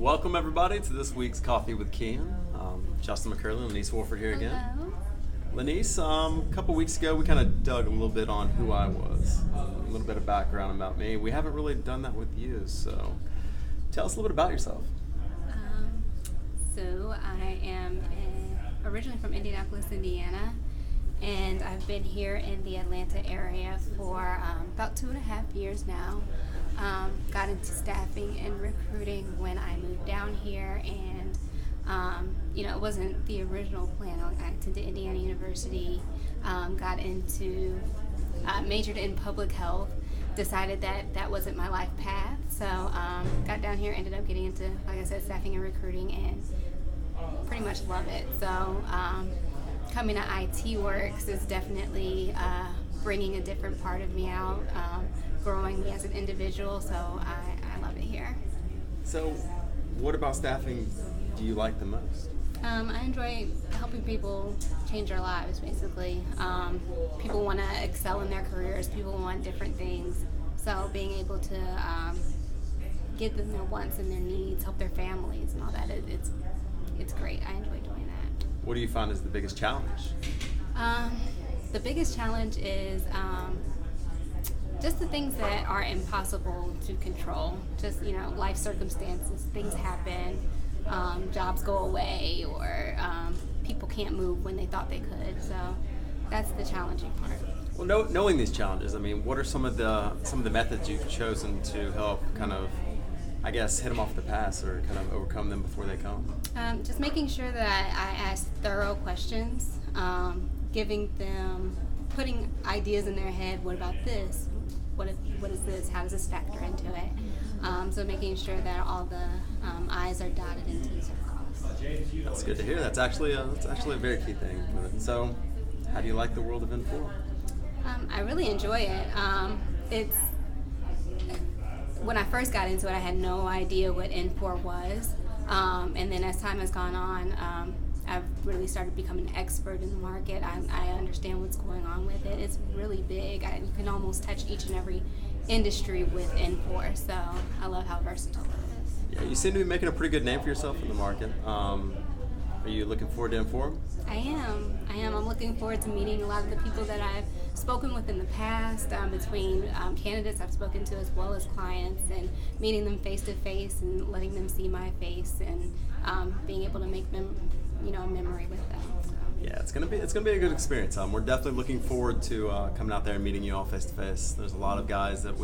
Welcome everybody to this week's Coffee with Kyan. Justin McCurley and Lanise Wafford here again. Hello. Lanise, a couple weeks ago we kind of dug a little bit on who I was, a little bit of background about me. We haven't really done that with you, so tell us a little bit about yourself. So I am originally from Indianapolis, Indiana, and I've been here in the Atlanta area for about 2.5 years now. Got into staffing and recruiting when I moved down here, and it wasn't the original plan. I attended Indiana University, majored in public health, decided that wasn't my life path, so got down here, ended up getting into, like I said, staffing and recruiting, and pretty much love it. So coming to IT Works is definitely bringing a different part of me out, growing me as an individual, so I love it here. So what about staffing do you like the most? I enjoy helping people change their lives, basically. People want to excel in their careers, people want different things, so being able to give them their wants and their needs, help their families and all that, it's great. I enjoy doing that. What do you find is the biggest challenge? The biggest challenge is just the things that are impossible to control. Just, life circumstances, things happen, jobs go away, or people can't move when they thought they could. So that's the challenging part. Well, knowing these challenges, what are some of the methods you've chosen to help kind of, I guess, hit them off the pass or kind of overcome them before they come? Just making sure that I ask thorough questions, putting ideas in their head. What about this? What is this? How does this factor into it? So making sure that all the I's are dotted and T's are crossed. That's good to hear. That's actually a very key thing with it. So, how do you like the world of INFORUM? I really enjoy it. When I first got into it, I had no idea what INFOR was, and then as time has gone on, I've really started becoming an expert in the market. I understand what's going on with it. It's really big. You can almost touch each and every industry with INFOR, so I love how versatile it is. Yeah, you seem to be making a pretty good name for yourself in the market. Are you looking forward to INFORUM? I am. I'm looking forward to meeting a lot of the people that I've spoken with in the past, between candidates I've spoken to as well as clients, and meeting them face to face and letting them see my face, and being able to make a memory with them. So. Yeah, it's gonna be a good experience. We're definitely looking forward to coming out there and meeting you all face to face. There's a lot of guys that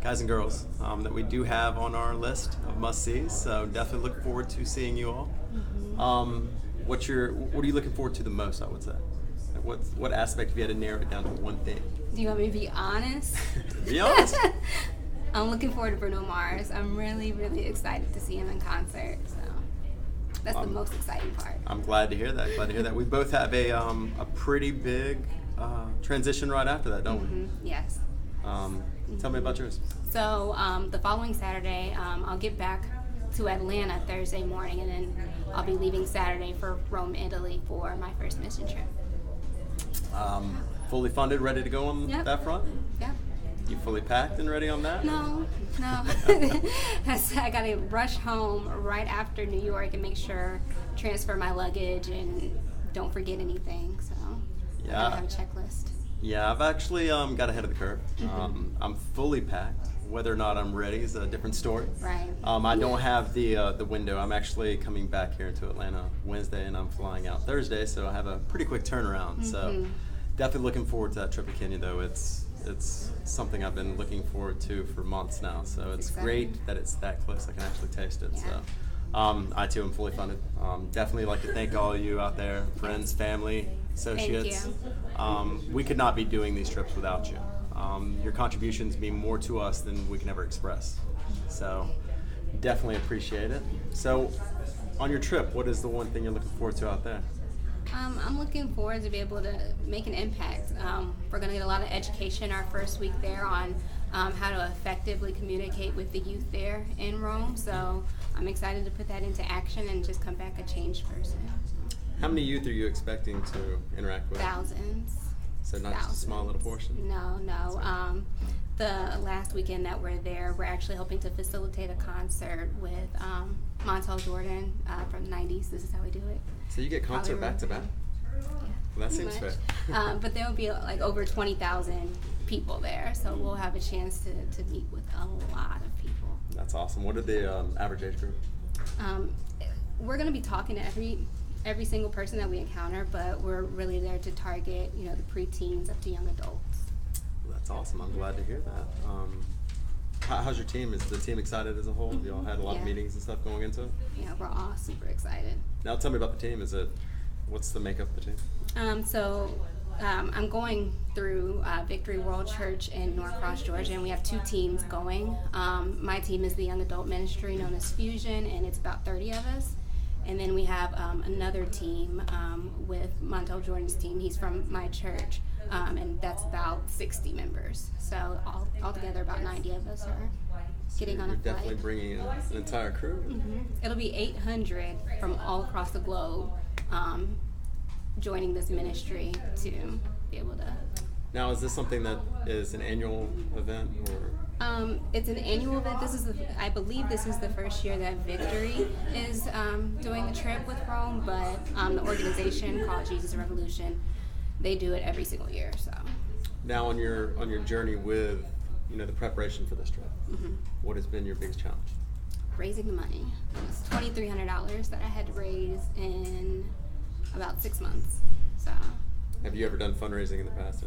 guys and girls that we do have on our list of must-sees. So definitely look forward to seeing you all. Mm-hmm. What are you looking forward to the most? I would say. What aspect, if you had to narrow it down to one thing? Do you want me to be honest? Be honest. I'm looking forward to Bruno Mars. I'm really, really excited to see him in concert. So that's the most exciting part. I'm glad to hear that. We both have a pretty big transition right after that, don't we? Yes. Tell me about yours. So the following Saturday, I'll get back to Atlanta Thursday morning, and then I'll be leaving Saturday for Rome, Italy for my first mission trip. Fully funded, ready to go on that front? Yeah. You fully packed and ready on that? No. I got to rush home right after New York and make sure, transfer my luggage and don't forget anything. So yeah. I have a checklist. Yeah, I've actually got ahead of the curve. I'm fully packed. Whether or not I'm ready is a different story. Right. I don't have the window. I'm actually coming back here to Atlanta Wednesday, and I'm flying out Thursday, so I have a pretty quick turnaround. So definitely looking forward to that trip to Kenya, though. It's something I've been looking forward to for months now. So it's great that it's that close. I can actually taste it. Yeah. So I too am fully funded. Definitely like to thank all of you out there, friends, family, associates. Thank you. We could not be doing these trips without you. Your contributions mean more to us than we can ever express. So definitely appreciate it. So on your trip, what is the one thing you're looking forward to out there? I'm looking forward to be able to make an impact. We're going to get a lot of education our first week there on how to effectively communicate with the youth there in Rome. So I'm excited to put that into action and just come back a changed person. How many youth are you expecting to interact with? Thousands. So not just a small little portion? No. the last weekend that we're there, we're actually hoping to facilitate a concert with Montel Jordan from the 90s. This is how we do it. So you get concert back to back? Yeah, Well, that seems fair. But there will be like over 20,000 people there, so we'll have a chance to meet with a lot of people. That's awesome. What are the average age group? We're going to be talking to every single person that we encounter, but we're really there to target, the preteens up to young adults. Well, that's awesome. I'm glad to hear that. How's your team? Is the team excited as a whole? You all had a lot of meetings and stuff going into it? Yeah, we're all super excited. Now tell me about the team. What's the makeup of the team? I'm going through Victory World Church in Norcross, Georgia, and we have 2 teams going. My team is the young adult ministry known as Fusion, and it's about 30 of us. And then we have another team with Montel Jordan's team. He's from my church, and that's about 60 members. So altogether, about 90 of us are getting on a flight. You're definitely bringing an entire crew. Mm-hmm. It'll be 800 from all across the globe joining this ministry to be able to. Now, is this something that is an annual event, or? It's an annual event. I believe this is the first year that Victory is doing the trip with Rome, but the organization called Jesus Revolution, they do it every single year. So. Now, on your journey with, the preparation for this trip, what has been your biggest challenge? Raising the money. It was $2,300 that I had to raise in about 6 months. So. Have you ever done fundraising in the past?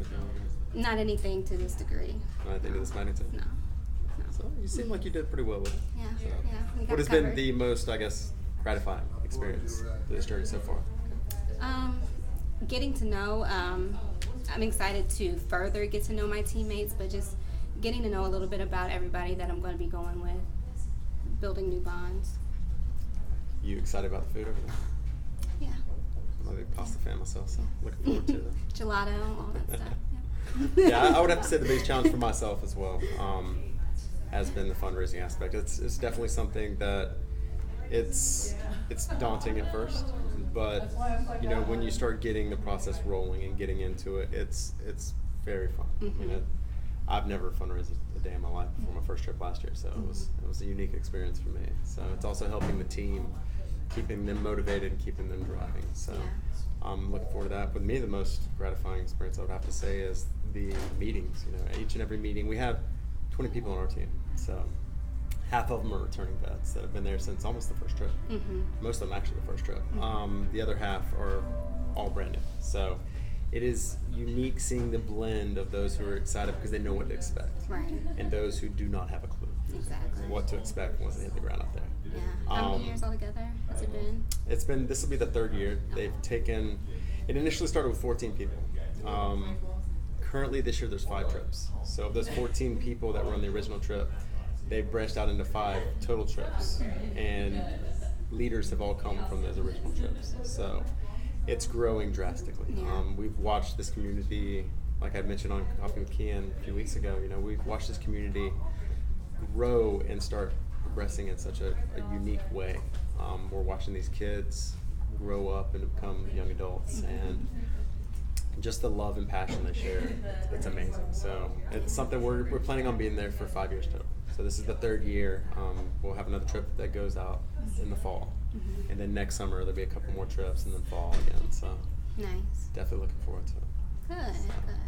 Not anything to this degree. Not anything to this magnitude? No. So you seem like you did pretty well with it. Yeah, so. yeah. What has been the most, gratifying experience for this journey so far? Getting to know, I'm excited to further get to know my teammates, but just getting to know a little bit about everybody that I'm going to be going with, building new bonds. You excited about the food over there? Yeah. I'm a big pasta fan myself, so looking forward to it. Gelato, all that stuff. Yeah, I would have to say the biggest challenge for myself as well has been the fundraising aspect. It's definitely something that it's daunting at first, but when you start getting the process rolling and getting into it, it's very fun. Mm-hmm. I've never fundraised a day in my life before my first trip last year, so it was a unique experience for me. So it's also helping the team, keeping them motivated and keeping them driving. So I'm looking forward to that. With me, the most gratifying experience I would have to say is the meetings. Each and every meeting, we have 20 people on our team, so half of them are returning vets that have been there since almost the first trip. Mm-hmm. Most of them actually the first trip. The other half are all brand new. So it is unique seeing the blend of those who are excited because they know what to expect, Right. and those who do not have a clue what to expect once they hit the ground up there. Yeah. How many years altogether has it been? This will be the 3rd year. They've taken, it initially started with 14 people. Currently this year there's 5 trips. So of those 14 people that were on the original trip, they've branched out into 5 total trips. And leaders have all come from those original trips. So it's growing drastically. Yeah. We've watched this community, like I mentioned on Coffee with Kyan a few weeks ago, we've watched this community grow and start progressing in such a unique way. We're watching these kids grow up and become young adults, and just the love and passion they share, it's amazing. So it's something we're planning on being there for 5 years total. So this is the 3rd year. We'll have another trip that goes out in the fall, and then next summer there'll be a couple more trips, and then fall again. So Nice. definitely looking forward to it. Good.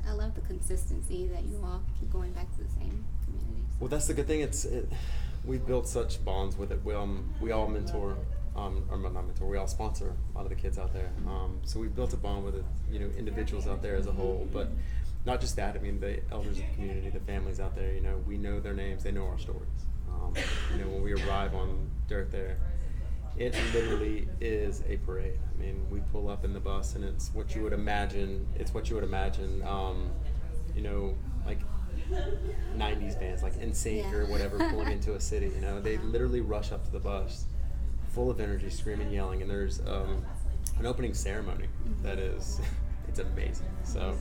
I love the consistency that you all keep going back to the same communities. Well, that's the good thing. We've built such bonds with it. We all mentor, or not mentor. We all sponsor a lot of the kids out there. So we've built a bond with it. Individuals out there as a whole, but not just that. I mean, the elders of the community, the families out there. We know their names. They know our stories. When we arrive on dirt there, it literally is a parade. I mean, we pull up in the bus, and it's what you would imagine. Like 90s bands, like NSYNC or whatever, pulling into a city. They literally rush up to the bus, full of energy, screaming, yelling, and there's an opening ceremony that is, it's amazing. So,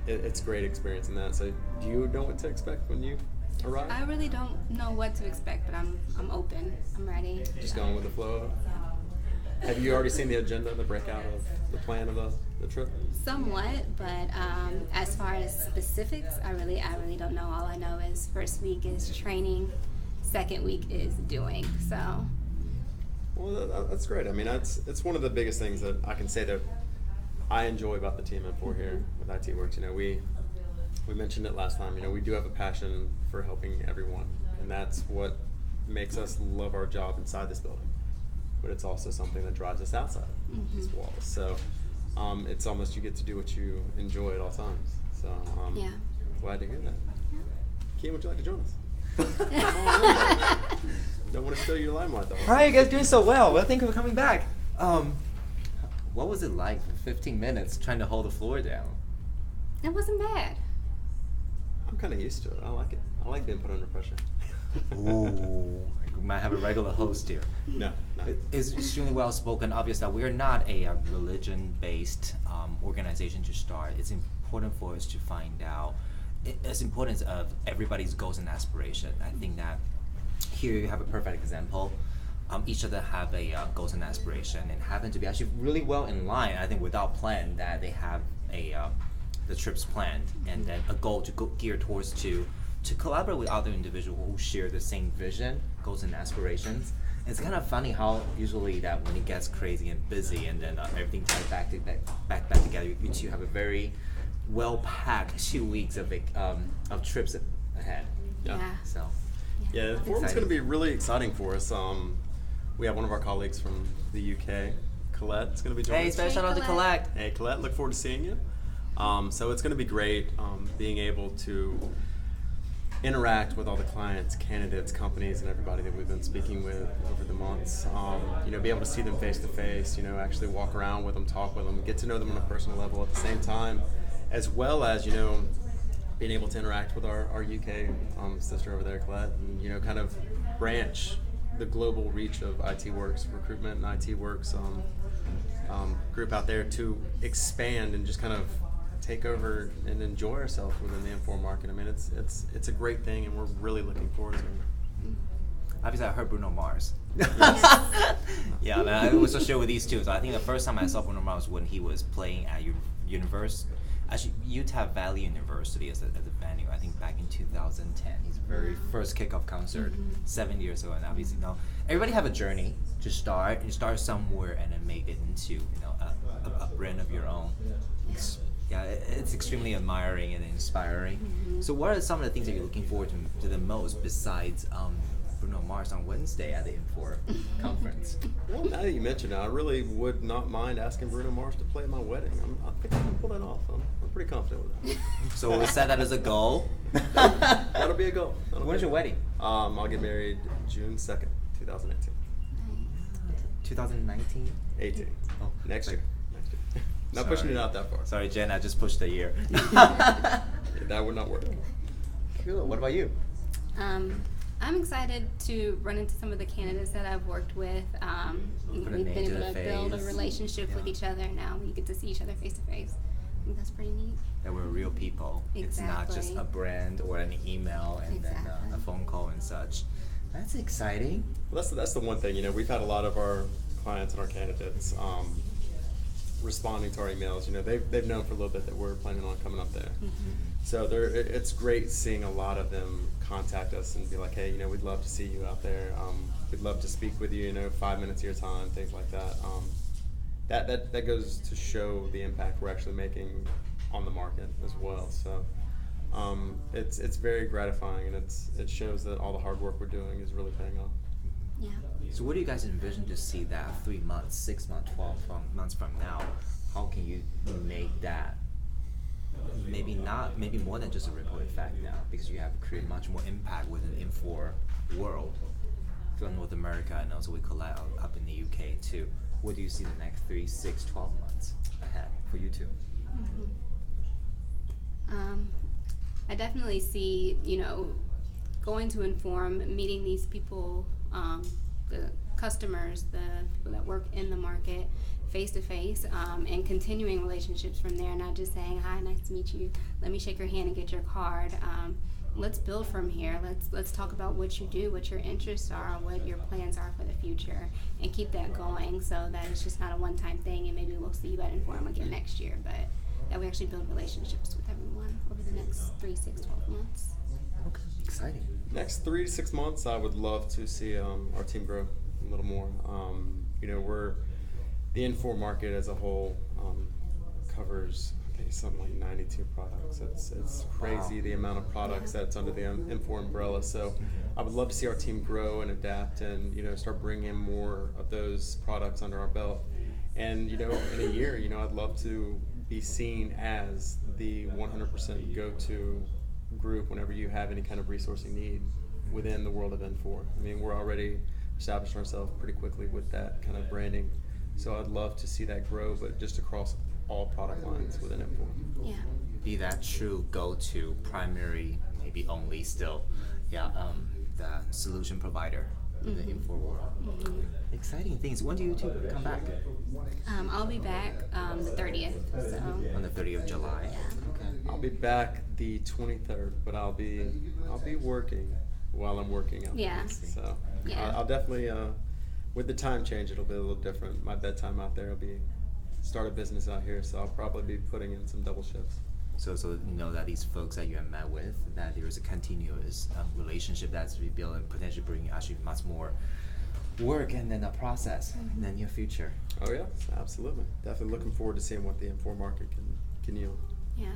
it's a great experience in that. So, do you know what to expect when you arrive? I really don't know what to expect, but I'm open. I'm ready. Just going with the flow. Have you already seen the agenda, the breakout of the plan of the trip? Somewhat, but as far as specifics, I really don't know. All I know is first week is training, second week is doing. So. Well, that's great. I mean, it's one of the biggest things that I can say that I enjoy about the team at 4 here with IT Works. You know, we mentioned it last time. You know, we do have a passion for helping everyone, and that's what makes us love our job inside this building. But it's also something that drives us outside these walls. So it's almost you get to do what you enjoy at all times. So yeah, glad to hear that. Yeah. Kyan, would you like to join us? Don't want to steal your limelight though. How are you guys doing so well? Well, thank you for coming back. What was it like for 15 minutes trying to hold the floor down? It wasn't bad. I'm kind of used to it. I like it. I like being put under pressure. Ooh, we might have a regular host here. No. It's extremely well spoken. Obviously, that we're not a religion-based organization to start. It's important for us to find out it's importance of everybody's goals and aspiration. I think that here you have a perfect example. Each of them have a goals and aspiration and happen to be actually really well in line. I think without plan that they have the trips planned and then a goal to go gear towards to collaborate with other individuals who share the same vision, goals and aspirations. It's kind of funny how usually that when it gets crazy and busy and then everything ties back together, you two have a very well-packed 2 weeks of trips ahead. Yeah. So. Yeah, the forum's going to be really exciting for us. We have one of our colleagues from the UK, Colette, is going to be joining us. Hey, special shout out to Colette. Hey, Colette, look forward to seeing you. So it's going to be great being able to interact with all the clients, candidates, companies, and everybody that we've been speaking with over the months. You know, be able to see them face to face, you know, actually walk around with them, talk with them, get to know them on a personal level at the same time, as well as, you know, being able to interact with our UK sister over there, Colette, and, you know, kind of branch the global reach of IT Works recruitment and IT Works group out there to expand and just kind of take over and enjoy ourselves within the INFORUM market. I mean, it's a great thing, and we're really looking forward to it. Obviously, I heard Bruno Mars. Yeah, man, I was so sure with these two. So I think the first time I saw Bruno Mars was when he was playing at actually Utah Valley University as a venue. I think back in 2010, his very first kickoff concert, 7 years ago. And obviously, you know, everybody have a journey to start. You start somewhere and then make it into, you know, a brand of your own. It's extremely admiring and inspiring. So what are some of the things that you're looking forward to the most besides Bruno Mars on Wednesday at the INFORUM conference? Well, now that you mention it, I really would not mind asking Bruno Mars to play at my wedding. I think I can pull that off. I'm pretty confident with that. So we'll set that as a goal. That'll be a goal. When's your wedding? I'll get married June 2nd, 2018. 2019? 18. Oh, Next year. Not pushing it out that far. Sorry, Jen, I just pushed a year. Yeah, that would not work. Cool. What about you? I'm excited to run into some of the candidates that I've worked with. We've been able to build a relationship with each other. Now we get to see each other face to face. I think that's pretty neat. That we're real people. Exactly. It's not just a brand or an email and then a phone call and such. That's exciting. Well, that's the one thing. You know, we've had a lot of our clients and our candidates responding to our emails. You know, they've known for a little bit that we're planning on coming up there. So it's great seeing a lot of them contact us and be like, hey, you know, we'd love to see you out there. We'd love to speak with you, you know, 5 minutes of your time, things like that. That goes to show the impact we're actually making on the market as well. So it's very gratifying, and it shows that all the hard work we're doing is really paying off. Yeah. So what do you guys envision to see that 3 months, 6 months, 12 months from now? How can you make that maybe more than just a ripple effect now, because you have created much more impact within the Infor world throughout North America, and also we collect up in the UK too. What do you see the next 3, 6, 12 months ahead for you two? I definitely see, you know, going to INFORUM, meeting these people, the customers, the people that work in the market face to face, and continuing relationships from there, not just saying, hi, nice to meet you, let me shake your hand and get your card, let's build from here. Let's talk about what you do, what your interests are, what your plans are for the future, and keep that going so that it's just not a one-time thing, and maybe we'll see you at INFORUM again next year, but that we actually build relationships with everyone over the next 3, 6, 12 months. Okay, exciting. Next 3 to 6 months, I would love to see our team grow a little more. We're the INFORUM market as a whole covers, I think, something like 92 products. It's crazy. Wow. The amount of products that's under the INFORUM umbrella. So I would love to see our team grow and adapt, and start bringing more of those products under our belt. And in a year, I'd love to be seen as the 100% go-to group whenever you have any kind of resourcing need within the world of INFORUM. I mean, we're already establishing ourselves pretty quickly with that kind of branding. So I'd love to see that grow, but just across all product lines within INFORUM. Yeah. Be that true go-to, primary, maybe only still, the solution provider in the INFORUM world. Mm-hmm. Exciting things. When do you two come back? I'll be back the 30th. So. On the 30th of July. Yeah. Okay. I'll be back the 23rd, but I'll be working while I'm working out. Yeah. So Yeah. I'll definitely, with the time change, it'll be a little different. My bedtime out there will be start a business out here, so I'll probably be putting in some double shifts. So you know that these folks that you have met with, that there is a continuous relationship that's to be built and potentially bring actually much more work and then a process in the near future. Oh yeah, absolutely. Definitely looking forward to seeing what the INFORUM market can yield. Yeah.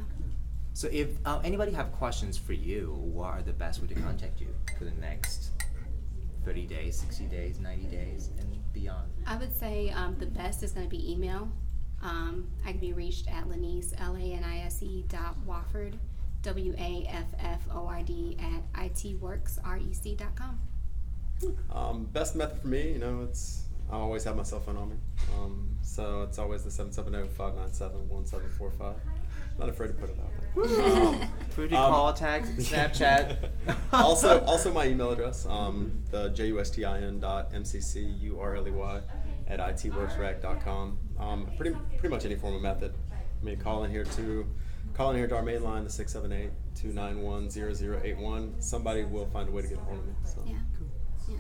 So if anybody have questions for you, what are the best way to contact you for the next 30 days, 60 days, 90 days, and beyond? I would say the best is going to be email. I can be reached at Lanise, LANISE.Wafford, WAFFORD at itworksrec.com. Best method for me, I always have my cell phone on me. So it's always the 770-597-1745. Not afraid to put it out there. Pretty call, text, Snapchat. also my email address, the justin.mccurley at itworksrec.com. Pretty much any form of method. I mean, call in here to our main line, the 678-291-0081. Somebody will find a way to get a hold of me. So. Yeah. Yeah.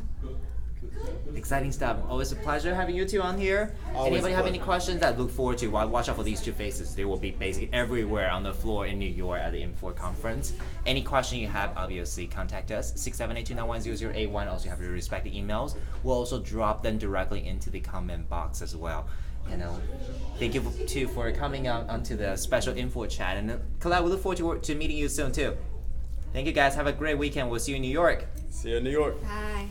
Exciting stuff. Always a pleasure having you two on here. Always Anybody have any pleasure. questions? I look forward to. Well, watch out for these two faces. They will be basically everywhere on the floor in New York at the INFORUM conference. Any question you have, obviously contact us. 678-291-0081. Also, you have to respect the emails. We'll also drop them directly into the comment box as well. Thank you too for coming out onto the special info chat. And Colette, we look forward to meeting you soon too. Thank you guys. Have a great weekend. We'll see you in New York. See you in New York. Bye.